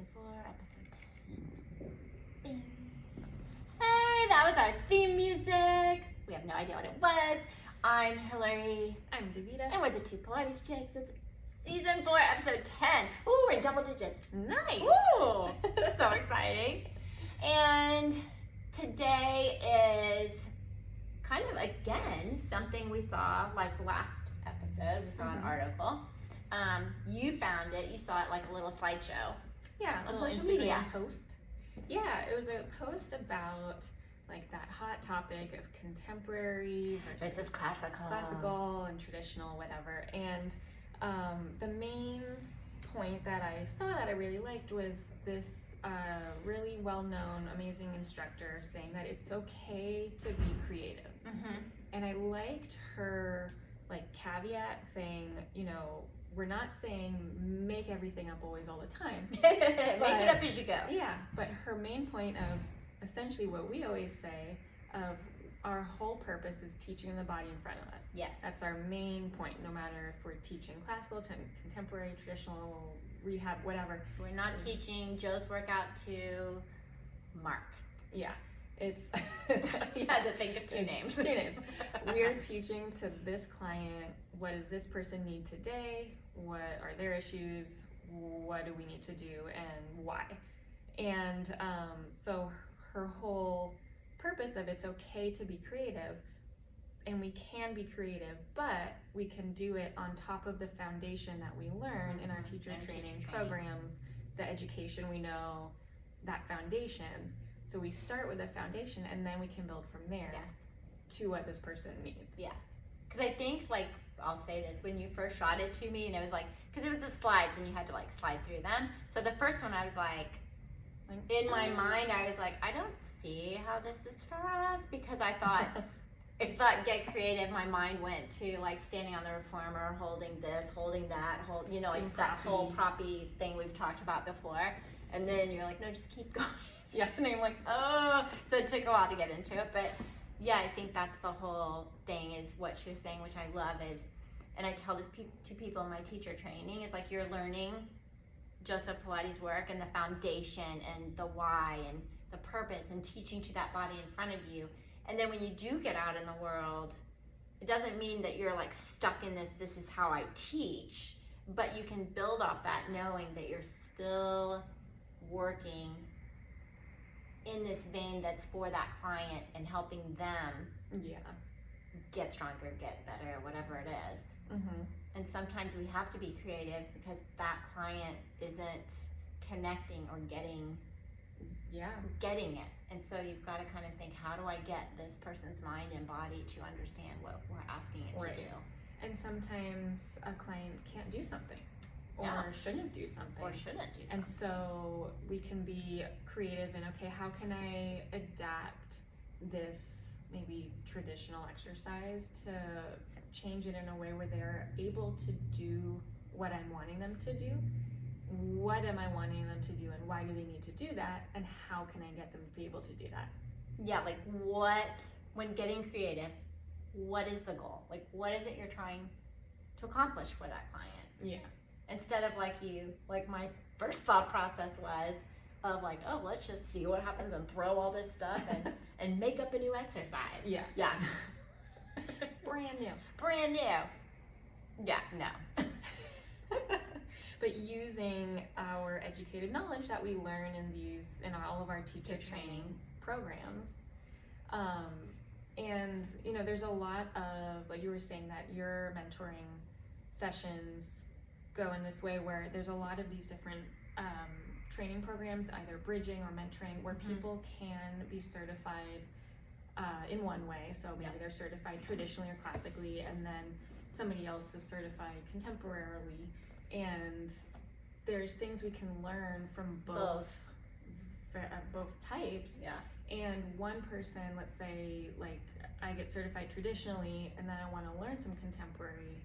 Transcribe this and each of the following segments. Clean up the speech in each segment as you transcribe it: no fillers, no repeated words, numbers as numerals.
S4 episode 10. Hey, that was our theme music. We have no idea what it was. I'm Hillary. I'm Davida. And we're the two Pilates chicks. It's season 4, episode 10. Ooh, we're in double digits. Nice. Ooh, so exciting. And today is kind of, again, something we saw like last episode. We saw an article. You found it. You saw it like a little slideshow. Yeah, on a little social Instagram media. post. Yeah, it was a post about like that hot topic of contemporary Versus classical and traditional, whatever. And the main point that I saw that I really liked was this really well-known, amazing instructor saying that it's okay to be creative. And I liked her like caveat saying, you know, we're not saying make everything up always all the time. Make it up as you go. Yeah, but her main point of essentially what we always say of our whole purpose is teaching the body in front of us. Yes. That's our main point, no matter if we're teaching classical, contemporary, traditional, rehab, whatever. We're not teaching Joe's workout to Mark. Yeah, it's... You had to think of two names. Two names. We're teaching to this client, what does this person need today? What are their issues? What do we need to do and why? And so her whole purpose of it's okay to be creative, and we can be creative, but we can do it on top of the foundation that we learn in our teacher training programs, the education we know, that foundation. So we start with a foundation and then we can build from there to what this person needs. Yes. Because I think, like, I'll say this, when you first shot it to me, and it was like, because it was the slides and you had to like slide through them. So the first one I was like, in my mind, I was like, I don't see how this is for us, because I thought, get creative, my mind went to like standing on the reformer, holding this, holding that, you know, like that whole proppy thing we've talked about before. And then you're like, no, just keep going. Yeah. And I'm like, oh, so it took a while to get into it. But yeah, I think that's the whole thing, is what she was saying, which I love, is, and I tell this to people in my teacher training, is like you're learning Joseph Pilates' work and the foundation and the why and the purpose and teaching to that body in front of you. And then when you do get out in the world, it doesn't mean that you're like stuck in this is how I teach, but you can build off that knowing that you're still working in this vein that's for that client and helping them get stronger, get better, whatever it is. And sometimes we have to be creative because that client isn't connecting or getting it. And so you've got to kind of think, how do I get this person's mind and body to understand what we're asking it to do? And sometimes a client can't do something or shouldn't do something. And so we can be creative in, okay, how can I adapt this maybe traditional exercise to change it in a way where they're able to do what I'm wanting them to do? What am I wanting them to do, and why do they need to do that, and how can I get them to be able to do that? Yeah, like when getting creative, what is the goal? Like, what is it you're trying to accomplish for that client? Yeah. Instead of like my first thought process was of like, oh, let's just see what happens and throw all this stuff and make up a new exercise. Yeah. Brand new. Yeah, no. But using our educated knowledge that we learn in all of our teacher training programs, and you know, there's a lot of, like you were saying, that your mentoring sessions go in this way, where there's a lot of these different training programs, either bridging or mentoring, where people can be certified in one way. So maybe they're certified traditionally or classically, and then somebody else is certified contemporarily. And there's things we can learn from both types. Yeah. And one person, let's say, like I get certified traditionally, and then I want to learn some contemporary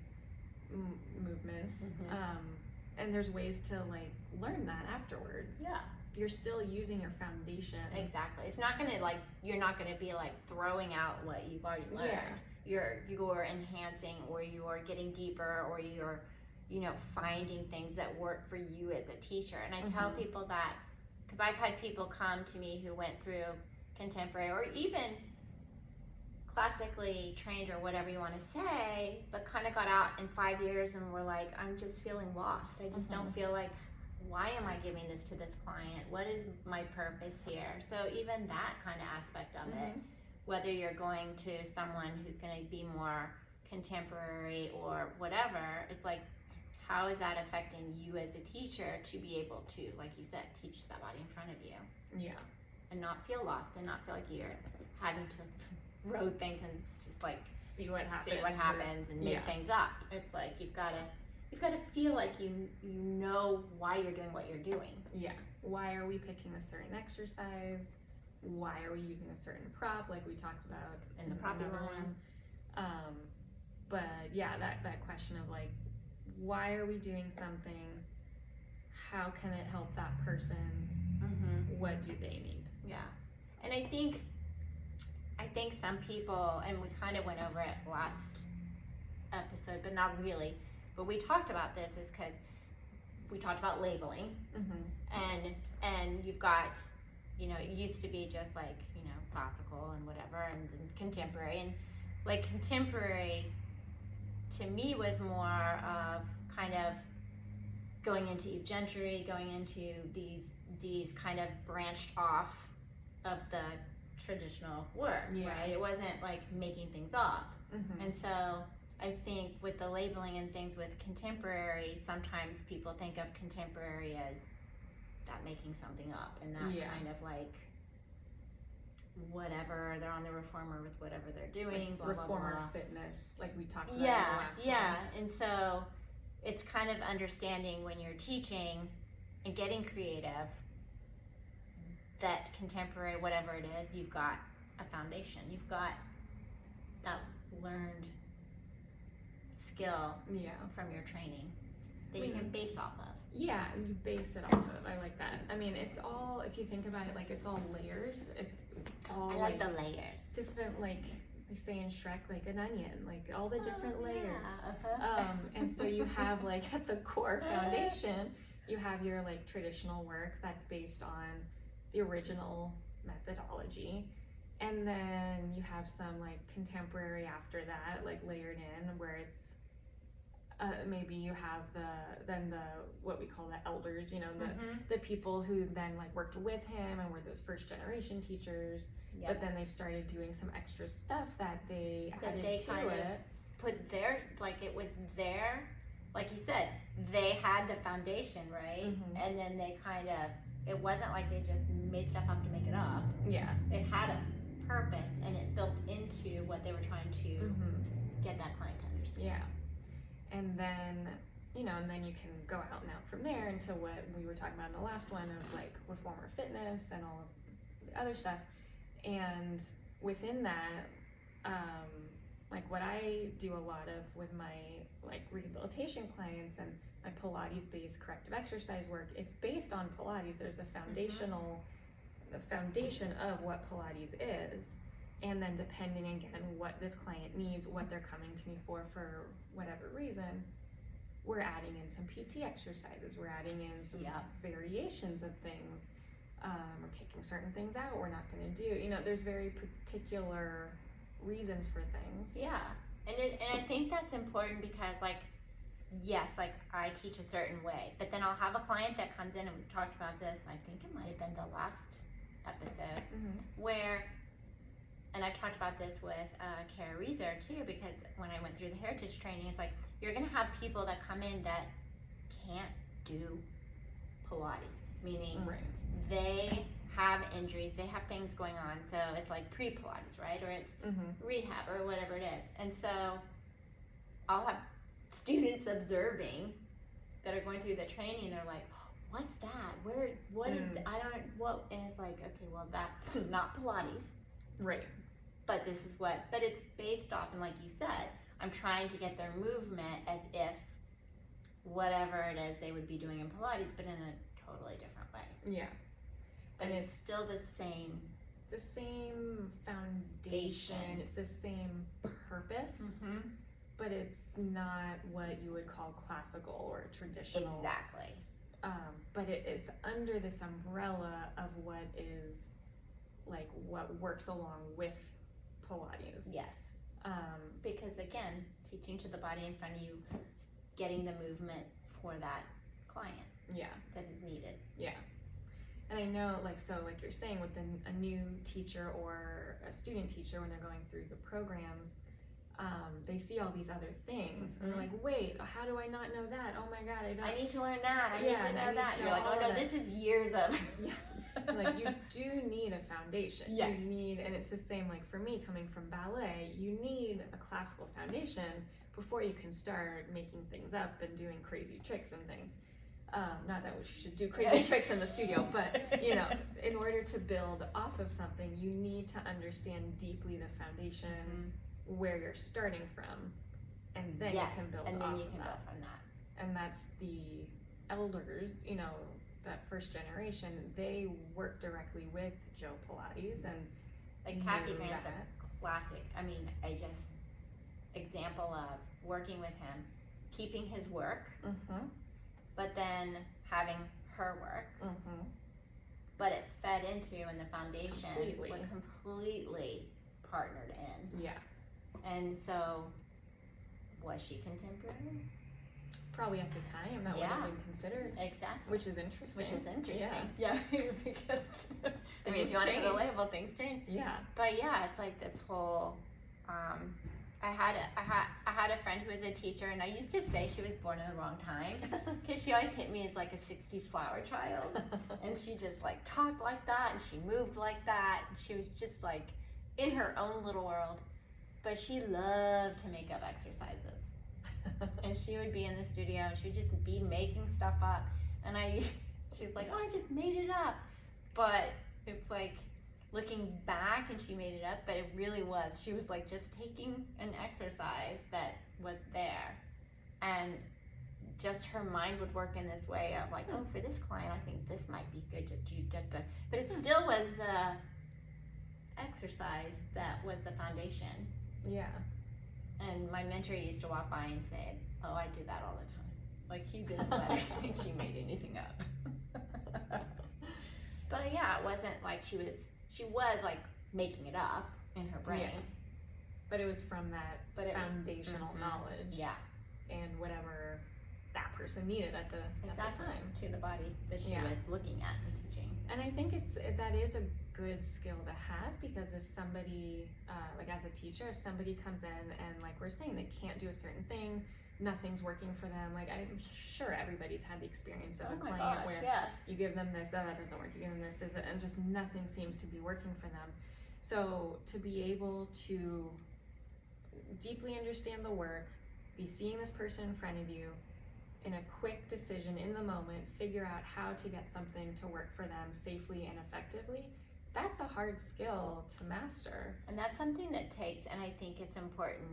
movements. And there's ways to like learn that afterwards. Yeah. You're still using your foundation. Exactly. It's not gonna you're not gonna be like throwing out what you've already learned. You're enhancing, or you're getting deeper, or you're finding things that work for you as a teacher. And I tell people that because I've had people come to me who went through contemporary or even classically trained or whatever you want to say, but kind of got out in 5 years and were like, I'm just feeling lost. I just don't feel like, why am I giving this to this client? What is my purpose here? So even that kind of aspect of it, whether you're going to someone who's going to be more contemporary or whatever, it's like, how is that affecting you as a teacher to be able to, like you said, teach that body in front of you? Yeah. And not feel lost and not feel like you're having to road things and just like see what happens and make things up. It's like you've got to feel like you know why you're doing what you're doing. Yeah. Why are we picking a certain exercise? Why are we using a certain prop, like we talked about in the proppy line? But yeah, that question of like, why are we doing something? How can it help that person? What do they need? Yeah. And I think some people, and we kind of went over it last episode, but not really, but we talked about this is because we talked about labeling, and you've got, it used to be just like, classical and whatever, and contemporary, and like contemporary to me was more of kind of going into Eve Gentry, going into these kind of branched off of the traditional work, right? It wasn't like making things up. And so I think with the labeling and things with contemporary, sometimes people think of contemporary as that making something up and that kind of like whatever, they're on the reformer with whatever they're doing, like blah, reformer blah, blah. fitness, like we talked about in the last one. And so it's kind of understanding when you're teaching and getting creative that contemporary, whatever it is, you've got a foundation. You've got that learned skill from your training that you can base off of. Yeah, and you base it off of. I like that. I mean, it's all, if you think about it, like it's all layers. It's all I like the layers. Different, like they say in Shrek, like an onion, like all the different layers. And so you have like at the core foundation, you have your like traditional work that's based on the original methodology. And then you have some like contemporary after that, like layered in, where it's maybe you have the what we call the elders, the people who then like worked with him and were those first generation teachers. But then they started doing some extra stuff that they added to it. Put their, like it was their, like you said, they had the foundation, right? And then they kind of, it wasn't like they just made stuff up to make it up. Yeah. It had a purpose and it built into what they were trying to get that client to understand. Yeah. And then, and then you can go out and out from there into what we were talking about in the last one of like reformer fitness and all of the other stuff. And within that, like what I do a lot of with my like rehabilitation clients and my Pilates-based corrective exercise work, it's based on Pilates. There's the foundation of what Pilates is. And then depending again what this client needs, what they're coming to me for whatever reason, we're adding in some PT exercises. We're adding in some variations of things. We're taking certain things out we're not going to do. There's very particular reasons for things. Yeah. And I think that's important because like, yes, like I teach a certain way, but then I'll have a client that comes in, and we talked about this, I think it might have been the last episode, where, and I've talked about this with Kara Reeser too, because when I went through the heritage training, it's like, you're going to have people that come in that can't do Pilates, meaning they have injuries, they have things going on, so it's like pre-Pilates, right? Or it's rehab or whatever it is. And so I'll have students observing that are going through the training, and they're like, what's that? What is, and it's like, okay, well, that's not Pilates. Right. But this is but it's based off, and like you said, I'm trying to get their movement as if whatever it is they would be doing in Pilates, but in a totally different way. Yeah. But it's still the same. It's the same foundation. It's the same purpose. but it's not what you would call classical or traditional. Exactly. But it's under this umbrella of what is like what works along with Pilates. Yes. Because again, teaching to the body in front of you, getting the movement for that client. Yeah. That is needed. Yeah. And I know, like you're saying, with a new teacher or a student teacher, when they're going through the programs, they see all these other things, and they're like, wait, how do I not know that? Oh my God, I need to learn that. I need to know that. You're like, oh no, this is years of. Like, you do need a foundation. Yes. You need, and it's the same, like for me, coming from ballet, you need a classical foundation before you can start making things up and doing crazy tricks and things. Not that we should do crazy tricks in the studio, but you know, in order to build off of something, you need to understand deeply the foundation, where you're starting from, and then you can build and off then you of can that. build from that. And that's the elders, you know, that first generation, they work directly with Joe Pilates, and Like Kathy Grant's a classic. I mean, example of working with him, keeping his work, but then having her work, but it fed into, and the foundation was completely partnered in. Yeah. And so, was she contemporary? Probably at the time that would have been considered. Exactly. Which is interesting. Yeah. Because I mean, if you want to put a label, things change. Yeah. But yeah, it's like this whole. I had a friend who was a teacher, and I used to say she was born in the wrong time, because she always hit me as like a '60s flower child, and she just like talked like that, and she moved like that, and she was just like in her own little world. But she loved to make up exercises. And she would be in the studio, and she would just be making stuff up, and she was like, oh, I just made it up. But it's like, looking back, and she made it up, but it really was, she was like just taking an exercise that was there, and just her mind would work in this way of like, oh, for this client, I think this might be good to do, but it still was the exercise that was the foundation. Yeah. And my mentor used to walk by and say, oh, I do that all the time. Like, he didn't let her think she made anything up. But yeah, it wasn't like she was like making it up in her brain. But it was from that foundational knowledge. Yeah. And whatever that person needed at the time. To the body that she was looking at and teaching. And I think that is a good skill to have, because if somebody, like as a teacher, if somebody comes in and like we're saying, they can't do a certain thing, nothing's working for them, like I'm sure everybody's had the experience of a client where you give them this, that doesn't work, you give them this, and just nothing seems to be working for them. So to be able to deeply understand the work, be seeing this person in front of you, in a quick decision in the moment, figure out how to get something to work for them safely and effectively, that's a hard skill to master. And that's something that takes, and I think it's important,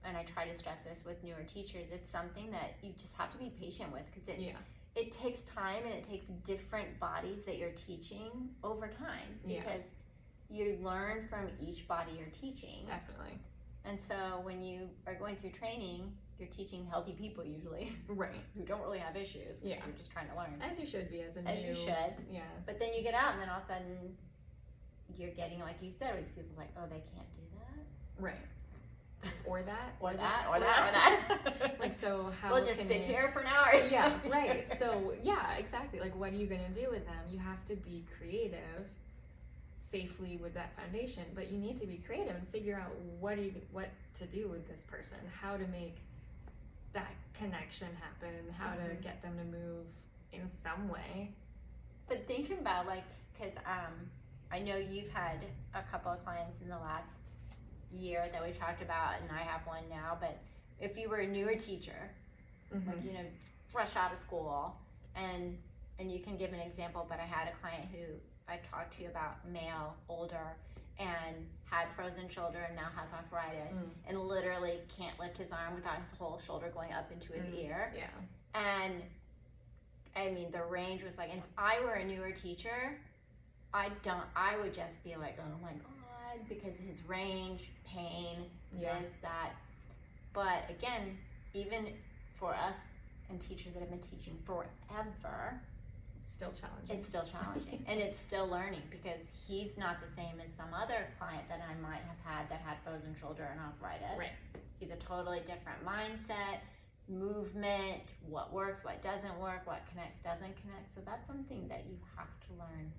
and I try to stress this with newer teachers, it's something that you just have to be patient with, because it takes time, and it takes different bodies that you're teaching over time, because you learn from each body you're teaching. Definitely. And so when you are going through training, you're teaching healthy people usually. Right. Who don't really have issues. You're just trying to learn. As you should be as a new. As you should. Yeah. But then you get out, and then all of a sudden you're getting, like you said, with people like, oh, they can't do that. Right. Or that. Or that. Or that. Like, so how we'll just sit here for an hour. Yeah, right. So, yeah, exactly. Like, what are you going to do with them? You have to be creative safely with that foundation, but you need to be creative and figure out what to do with this person, how to make that connection happen, how to get them to move in some way. But thinking about, like, because I know you've had a couple of clients in the last year that we've talked about, and I have one now, but if you were a newer teacher, like, you know, fresh out of school, and you can give an example, but I had a client who I talked to you about, male, older, and had frozen shoulder and now has arthritis, and literally can't lift his arm without his whole shoulder going up into his ear. Yeah. And I mean, the range was like, and if I were a newer teacher, I would just be like, oh my God, because his range, pain, this, that. But again, even for us and teachers that have been teaching forever, Still challenging. it's still challenging. And it's still learning, because he's not the same as some other client that I might have had that had frozen shoulder and arthritis. Right. He's a totally different mindset, movement, what works, what doesn't work, what connects, doesn't connect. So that's something that you have to learn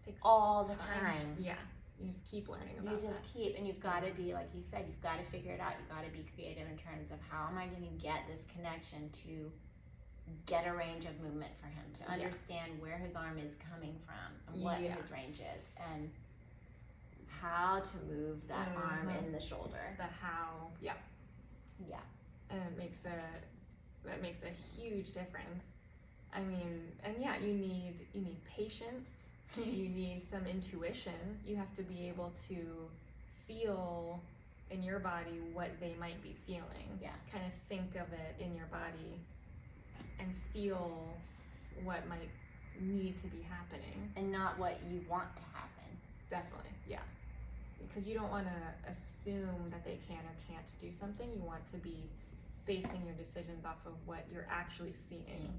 Takes all the time. Yeah. You just keep learning You about just keep, and you've got to be, like you said, you've got to figure it out. You've got to be creative in terms of how am I going to get this connection to get a range of movement for him, to understand where his arm is coming from and what his range is, and how to move that arm in the shoulder. The how. Yeah. Yeah. And that makes a huge difference. I mean, and yeah, you need patience. You need some intuition. You have to be able to feel in your body what they might be feeling. Yeah. Kind of think of it in your body and feel what might need to be happening. And not what you want to happen. Definitely, yeah. Because you don't want to assume that they can or can't do something. You want to be basing your decisions off of what you're actually seeing,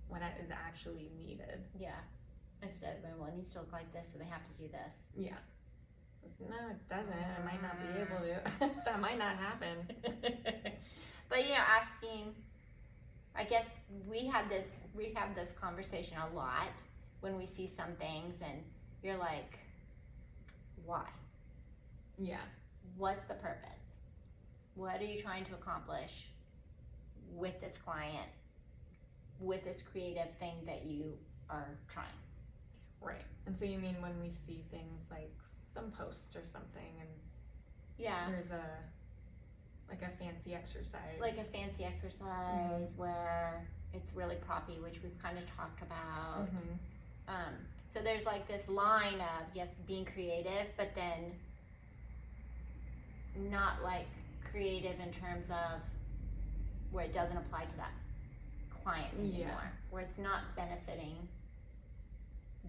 what is actually needed. Yeah. Instead of going, well, it needs to look like this, so they have to do this. Yeah. No, it doesn't. I might not be able to. That might not happen. But asking, I guess we have this conversation a lot when we see some things, and you're like, why? Yeah. What's the purpose? What are you trying to accomplish with this client, with this creative thing that you are trying? Right. And so you mean when we see things like some posts or something, and there's a fancy exercise. Like a fancy exercise where it's really proppy, which we've kind of talked about. So there's like this line of, yes, being creative, but then not like creative in terms of where it doesn't apply to that client anymore, where it's not benefiting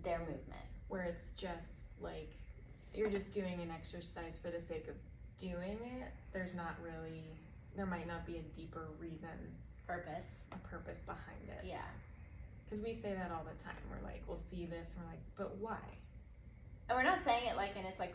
their movement. Where it's just like, you're just doing an exercise for the sake of doing it. There might not be a deeper reason, a purpose behind it. Yeah. Because we say that all the time. We're like, we'll see this, and we're like, but why? And we're not saying it like, and it's like,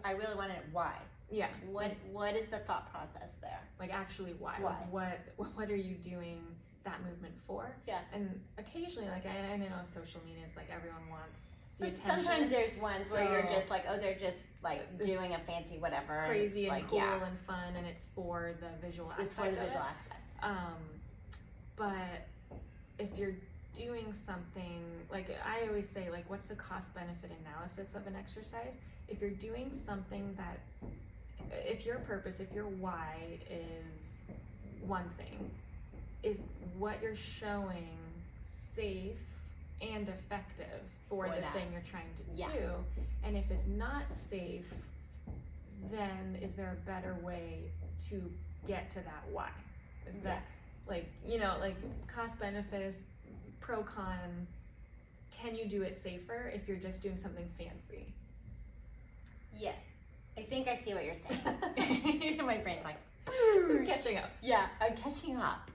I really want it, why? Yeah. What is the thought process there? Like, actually, why? Why? What are you doing that movement for? Yeah. And occasionally, like, I know social media is like, everyone wants the attention. Sometimes there's ones where you're just like, oh, they're just like doing a fancy whatever. Crazy and like, cool and fun, and it's for the visual aspect. It's for the visual aspect. But if you're doing something, like I always say, like, what's the cost benefit analysis of an exercise? If you're doing something that, if your purpose, if your why is one thing, is what you're showing safe and effective for the thing you're trying to do, and if it's not safe, then is there a better way to get to that why? Is that like, like cost benefits, pro con, can you do it safer if you're just doing something fancy? Yeah, I think I see what you're saying. My brain's like, catching up. Yeah, I'm catching up.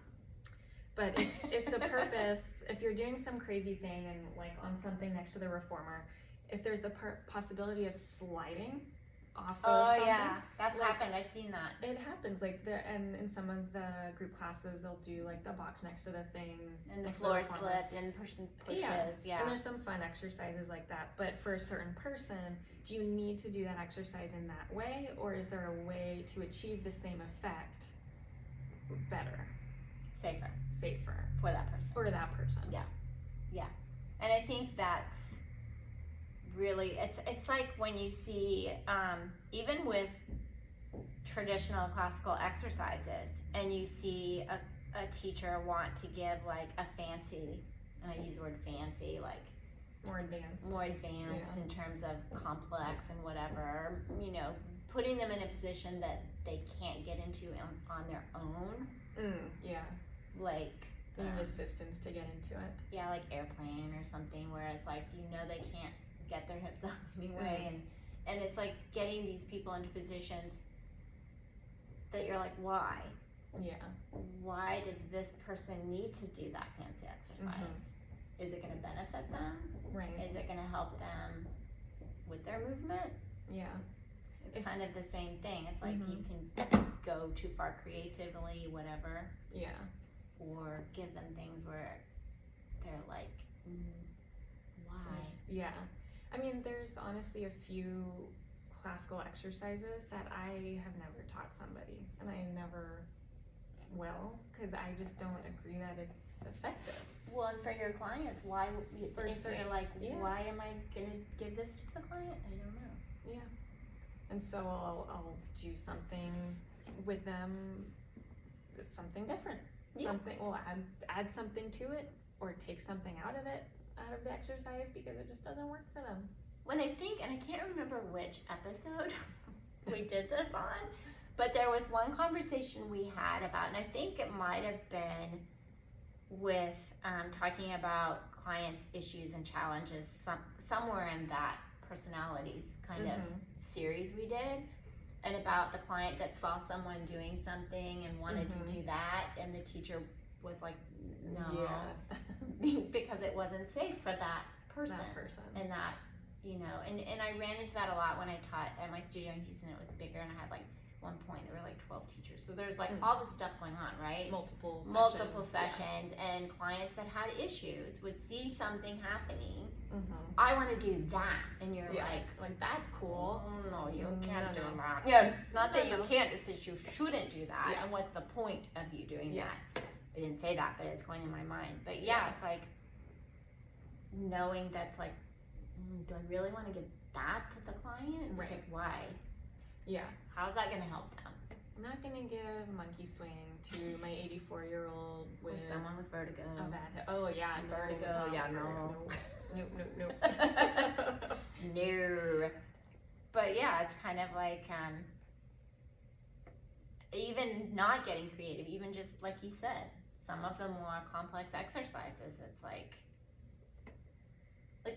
But if the purpose, if you're doing some crazy thing and like on something next to the reformer, if there's the possibility of sliding off of something. Oh yeah, that's happened. I've seen that. It happens. Like and in some of the group classes, they'll do like the box next to the thing. And the floor slip and pushes. Yeah. And there's some fun exercises like that. But for a certain person, do you need to do that exercise in that way? Or is there a way to achieve the same effect better? Safer. For that person. Yeah. And I think that's really, it's like when you see, even with traditional classical exercises, and you see a teacher want to give like a fancy, and I use the word fancy, like more advanced in terms of complex and whatever, putting them in a position that they can't get into on their own. Like they need assistance to get into it. Yeah, like airplane or something where it's like, they can't get their hips up anyway, and it's like getting these people into positions that you're like, why? Yeah. Why does this person need to do that fancy exercise? Is it going to benefit them? Right. Is it going to help them with their movement? Yeah. It's kind of the same thing. It's like you can go too far creatively, whatever. Yeah. Or give them things where they're like, why? Yeah. I mean, there's honestly a few classical exercises that I have never taught somebody, and I never will, because I just don't agree that it's effective. Well, and for your clients, why, if you're like, Yeah. why am I gonna give this to the client? I don't know. Yeah. And so I'll do something with them, something different. Yeah. Something, we'll add something to it, or take something out of it, out of the exercise, because it just doesn't work for them. When I think, and I can't remember which episode we did this on, but there was one conversation we had about, and I think it might have been with talking about clients' issues and challenges, somewhere in that personalities kind of series we did, and about the client that saw someone doing something and wanted to do that, and the teacher was like, no, because it wasn't safe for that person. And that, you know, and I ran into that a lot when I taught at my studio in Houston. It was bigger, and I had like one point there were like 12 teachers, so there's like all this stuff going on, right? Multiple sessions, and clients that had issues would see something happening. I I want to do that, and you're like that's cool. Oh, no, you can't do no. that. Yeah, it's not that No. you can't, it's that you shouldn't do that. Yeah. And what's the point of you doing Yeah. that? I didn't say that, but it's going in my mind. But yeah, it's like knowing that's like, do I really want to give that to the client? Right. Because why? Yeah. How's that going to help them? I'm not gonna give monkey swing to my 84-year-old with someone with vertigo. a bad hip. Oh yeah, Vertigo, no. Nope. No. But yeah, it's kind of like even not getting creative, even just like you said, some of the more complex exercises, it's like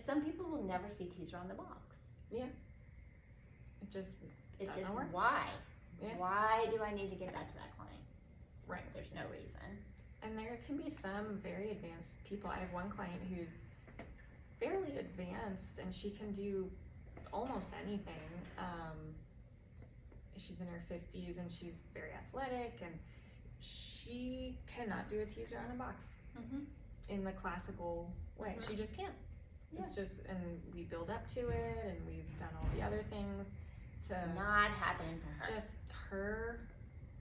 some people will never see teaser on the box. Yeah. It's just work. Why? Yeah. Why do I need to give that to that client? Right. There's no reason. And there can be some very advanced people. I have one client who's fairly advanced, and she can do almost anything. She's in her 50s, and she's very athletic, and she cannot do a teaser on a box in the classical way. She just can't. Yeah. It's just, and we build up to it, and we've done all the other things to Not happening for her. just her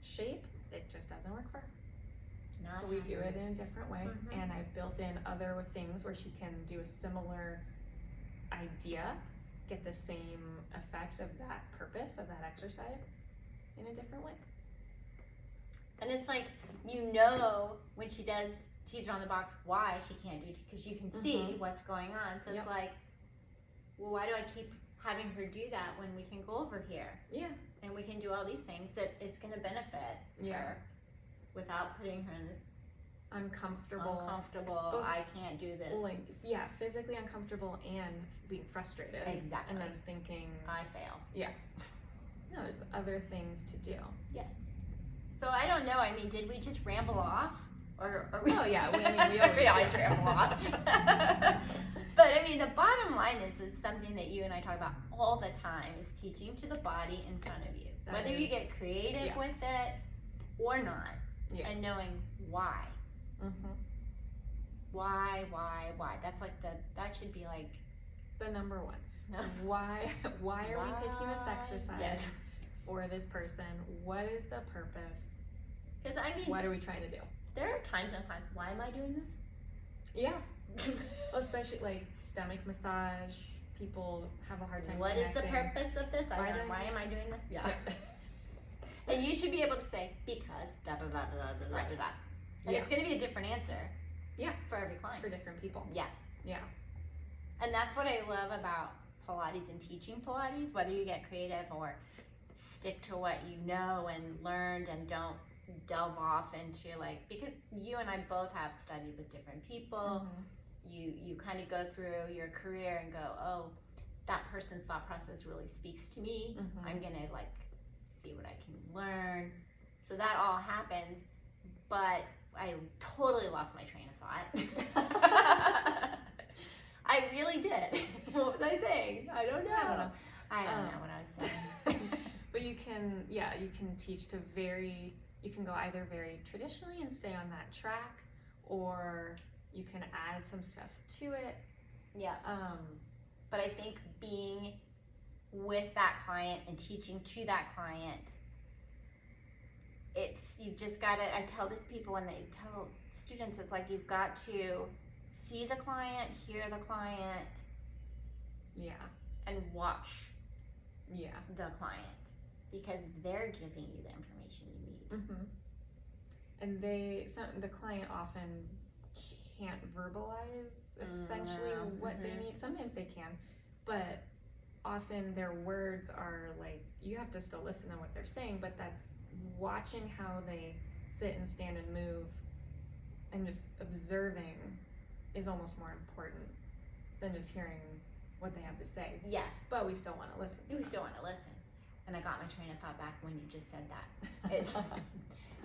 shape. It just doesn't work for her. Not So we do it happening. in a different way, and I've built in other things where she can do a similar idea, get the same effect of that purpose of that exercise in a different way. And it's like, you know, when she does teaser on the box, why she can't do it, because you can see what's going on. So it's like, well, why do I keep having her do that when we can go over here? Yeah. And we can do all these things that it's going to benefit her without putting her in this Uncomfortable, both, I can't do this. like, physically uncomfortable and being frustrated. Exactly. And then thinking, I fail. no, there's other things to do. So I don't know. I mean, did we just ramble off? Or we, Oh, yeah, we always do. ramble off. But I mean, the bottom line is something that you and I talk about all the time, is teaching to the body in front of you. Whether you get creative with it or not, and knowing why. Why? That's like that should be like the number one. No. Why are we picking this exercise Yes. for this person? What is the purpose? Because I mean, What are we trying to do? there are times and times. Why am I doing this? Yeah. Well, especially like stomach massage. People have a hard time What is the connecting. purpose of this? Why Why am I doing this? Yeah. And you should be able to say, because da da da da da da da da. And it's going to be a different answer. For every client. For different people. Yeah. And that's what I love about Pilates and teaching Pilates, whether you get creative or stick to what you know and learned and don't delve off into like, because you and I both have studied with different people. You kind of go through your career and go, oh, that person's thought process really speaks to me. I'm gonna like see what I can learn. So that all happens, but I totally lost my train of thought. I really did. What was I saying? I don't know. I don't know what I was saying. But you can teach to you can go either very traditionally and stay on that track, or you can add some stuff to it. Yeah. But I think being with that client and teaching to that client, you've just got to, I tell this people when they tell students, it's like you've got to see the client, hear the client, and watch the client, because they're giving you the information you need. Mm-hmm. And the client often can't verbalize essentially what they need. Sometimes they can, but often their words are like, you have to still listen to what they're saying, but that's watching how they sit and stand and move and just observing is almost more important than just hearing what they have to say. Yeah. But we still want to listen. We still want to listen. And I got my train of thought back when you just said that.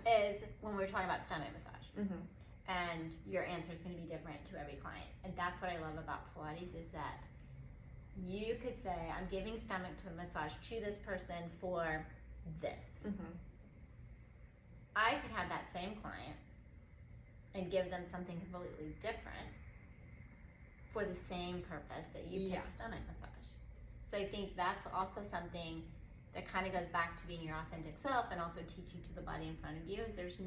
Is when we were talking about stomach massage. Mm-hmm. And your answer is going to be different to every client. And that's what I love about Pilates, is that you could say, I'm giving stomach to massage to this person for this. Mm-hmm. I could have that same client and give them something completely different for the same purpose that you picked stomach massage. So I think that's also something that kind of goes back to being your authentic self, and also teaching to the body in front of you, is there's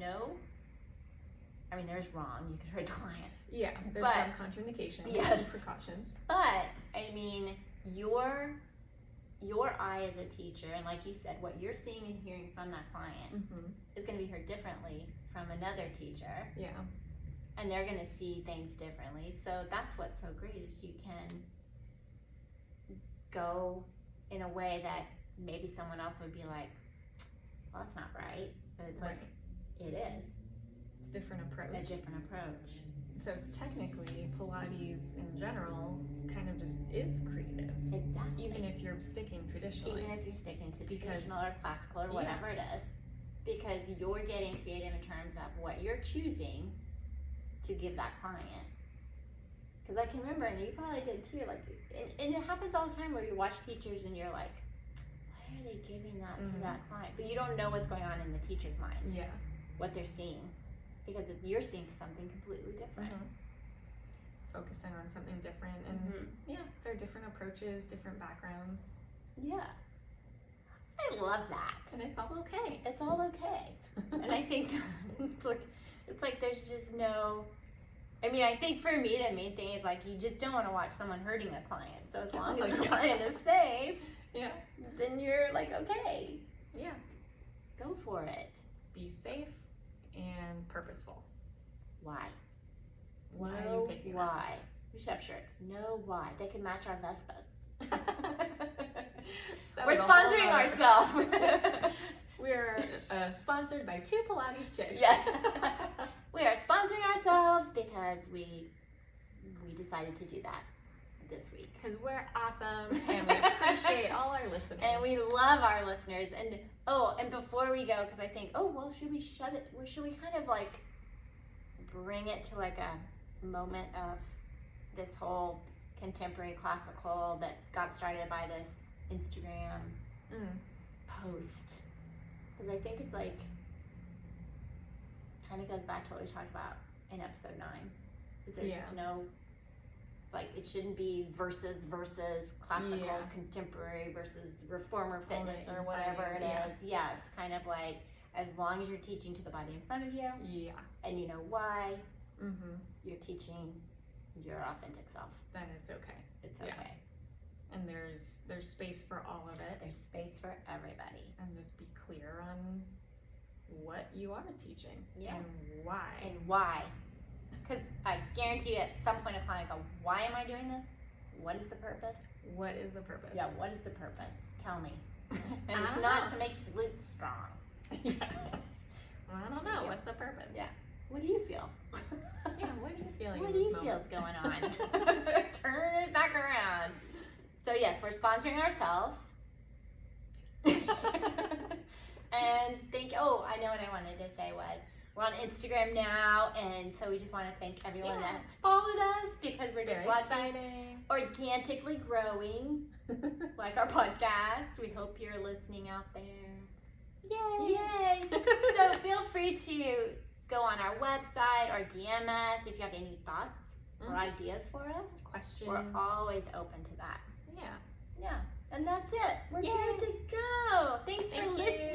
wrong, you could hurt the client. Yeah, there's some contraindications and precautions. But, I mean, your eye as a teacher, and like you said, what you're seeing and hearing from that client is going to be heard differently from another teacher. Yeah. And they're going to see things differently. So that's what's so great, is you can go in a way that maybe someone else would be like, well, that's not right. But it's like, it is. Different approach. A different approach. So technically, Pilates in general kind of just is creative. Exactly. Even if you're sticking traditionally. Even if you're sticking to traditional or classical or whatever it is. Because you're getting creative in terms of what you're choosing to give that client. Because I can remember, and you probably did too, like, and it happens all the time where you watch teachers and you're like, why are they giving that to that client? But you don't know what's going on in the teacher's mind. Yeah. What they're seeing. Because you're seeing something completely different. Focusing on something different, and there are different approaches, different backgrounds. Yeah. I love that. And it's all okay. It's all okay. And I think it's like there's just no, I mean, I think for me the main thing is like, you just don't want to watch someone hurting a client. So as long as the client is safe, then you're like, okay. Yeah. Go for it. Be safe and purposeful. Why? Why no, are you picking why? We should have shirts. No, why? They can match our Vespas. We're sponsoring ourselves. We're sponsored by 2 Pilates chairs. Yeah. We are sponsoring ourselves because we decided to do that this week. Because we're awesome and we appreciate all our listeners. And we love our listeners. And before we go, because I think, should we shut it? Should we kind of like bring it to like a moment of this whole contemporary classical that got started by this Instagram post? Because I think it's like, kind of goes back to what we talked about in episode 9. Is there's no, like, it shouldn't be versus classical, contemporary versus reformer fitness or whatever it is. Yeah, it's kind of like, as long as you're teaching to the body in front of you, and you know why, you're teaching your authentic self. Then it's okay. It's okay. And there's space for all of it. There's space for everybody. And just be clear on what you are teaching and why. And why. Because I guarantee you at some point a client will go, why am I doing this? What is the purpose? What is the purpose? Yeah, what is the purpose? Tell me. And I it's don't not know. to make your glutes strong. I don't know. What's the purpose? Yeah. What do you feel? What are you feeling? What do you feel is going on? Turn it back around. So yes, we're sponsoring ourselves. And I know what I wanted to say was, we're on Instagram now, and so we just want to thank everyone that's followed us, because we're just organically growing, like our podcast. We hope you're listening out there. Yay! So feel free to go on our website or DM us if you have any thoughts or ideas for us. Questions. We're always open to that. Yeah. Yeah. And that's it. We're good to go. Thanks for listening.